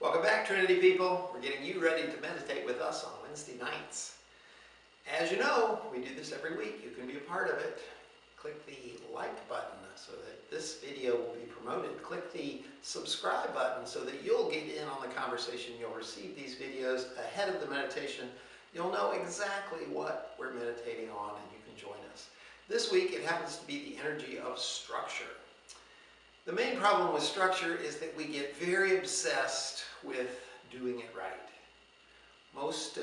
Welcome back, Trinity people. We're getting you ready to meditate with us on Wednesday nights. As you know, we do this every week. You can be a part of it. Click the like button so that this video will be promoted. Click the subscribe button so that you'll get in on the conversation. You'll receive these videos ahead of the meditation. You'll know exactly what we're meditating on and you can join us. This week it happens to be the energy of structure. The main problem with structure is that we get very obsessed with doing it right. Most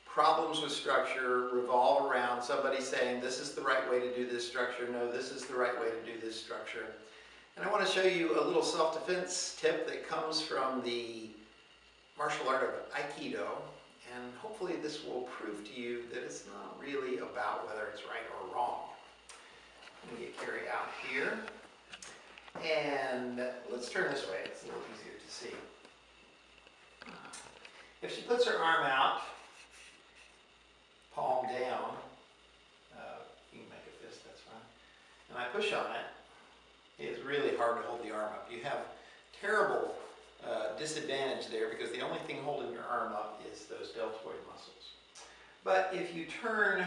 problems with structure revolve around somebody saying, this is the right way to do this structure. No, this is the right way to do this structure. And I want to show you a little self-defense tip that comes from the martial art of Aikido. And hopefully this will prove to you that it's not really about whether it's right or wrong. Let me get Carrie out here. And let's turn this way, it's a little easier to see. If she puts her arm out, palm down, you can make a fist, that's fine, and I push on it, it's really hard to hold the arm up. You have terrible disadvantage there because the only thing holding your arm up is those deltoid muscles. But if you turn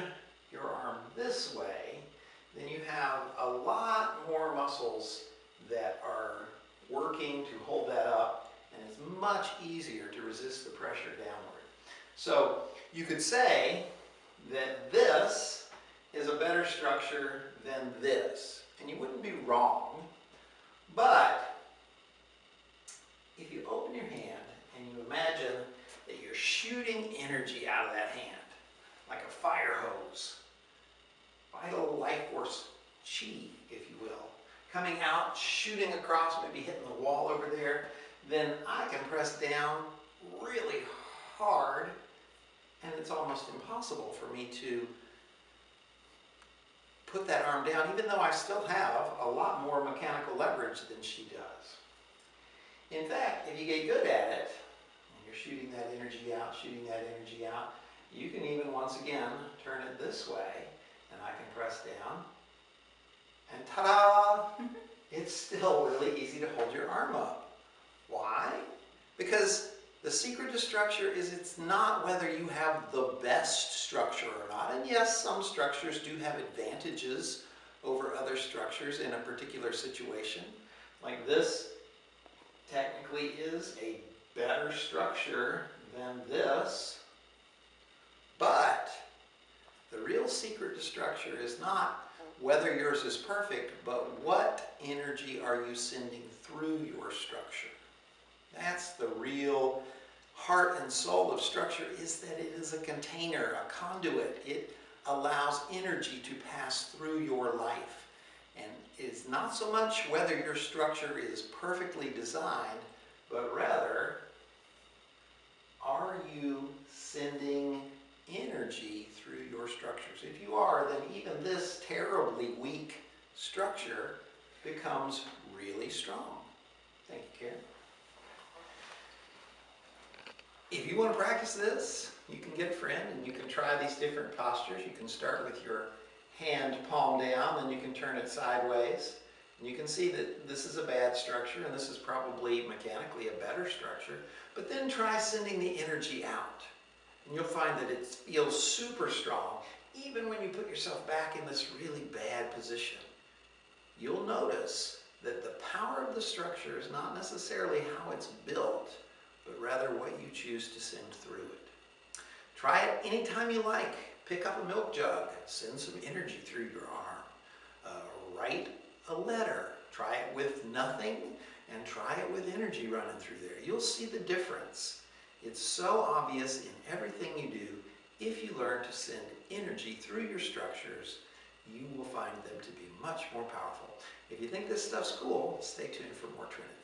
your arm this way, then you have a lot more muscles that are working to hold that up, and it's much easier to resist the pressure downward. So you could say that this is a better structure than this, and you wouldn't be wrong, but if you open your hand and you imagine that you're shooting energy out of that hand, like a fire hose, vital life force chi, if you will, coming out, shooting across, maybe hitting the wall over there, then I can press down really hard and it's almost impossible for me to put that arm down, even though I still have a lot more mechanical leverage than she does. In fact, if you get good at it, and you're shooting that energy out, you can even once again turn it this way and I can press down. And ta-da! It's still really easy to hold your arm up. Why? Because the secret to structure is it's not whether you have the best structure or not. And yes, some structures do have advantages over other structures in a particular situation. Like this technically is a better structure than this. But the real secret to structure is not whether yours is perfect, but what energy are you sending through your structure? That's the real heart and soul of structure, is that it is a container, a conduit. It allows energy to pass through your life. And it's not so much whether your structure is perfectly designed, but rather, are you sending energy through your structures? If you are, then even this terribly weak structure becomes really strong. Thank you, Karen. If you want to practice this, you can get a friend and you can try these different postures. You can start with your hand palm down, then you can turn it sideways. And you can see that this is a bad structure and this is probably mechanically a better structure. But then try sending the energy out. And you'll find that it feels super strong, even when you put yourself back in this really bad position. You'll notice that the power of the structure is not necessarily how it's built, but rather what you choose to send through it. Try it anytime you like. Pick up a milk jug, send some energy through your arm. Write a letter. Try it with nothing and try it with energy running through there. You'll see the difference. It's so obvious in everything you do. If you learn to send energy through your structures, you will find them to be much more powerful. If you think this stuff's cool, stay tuned for more Trinity.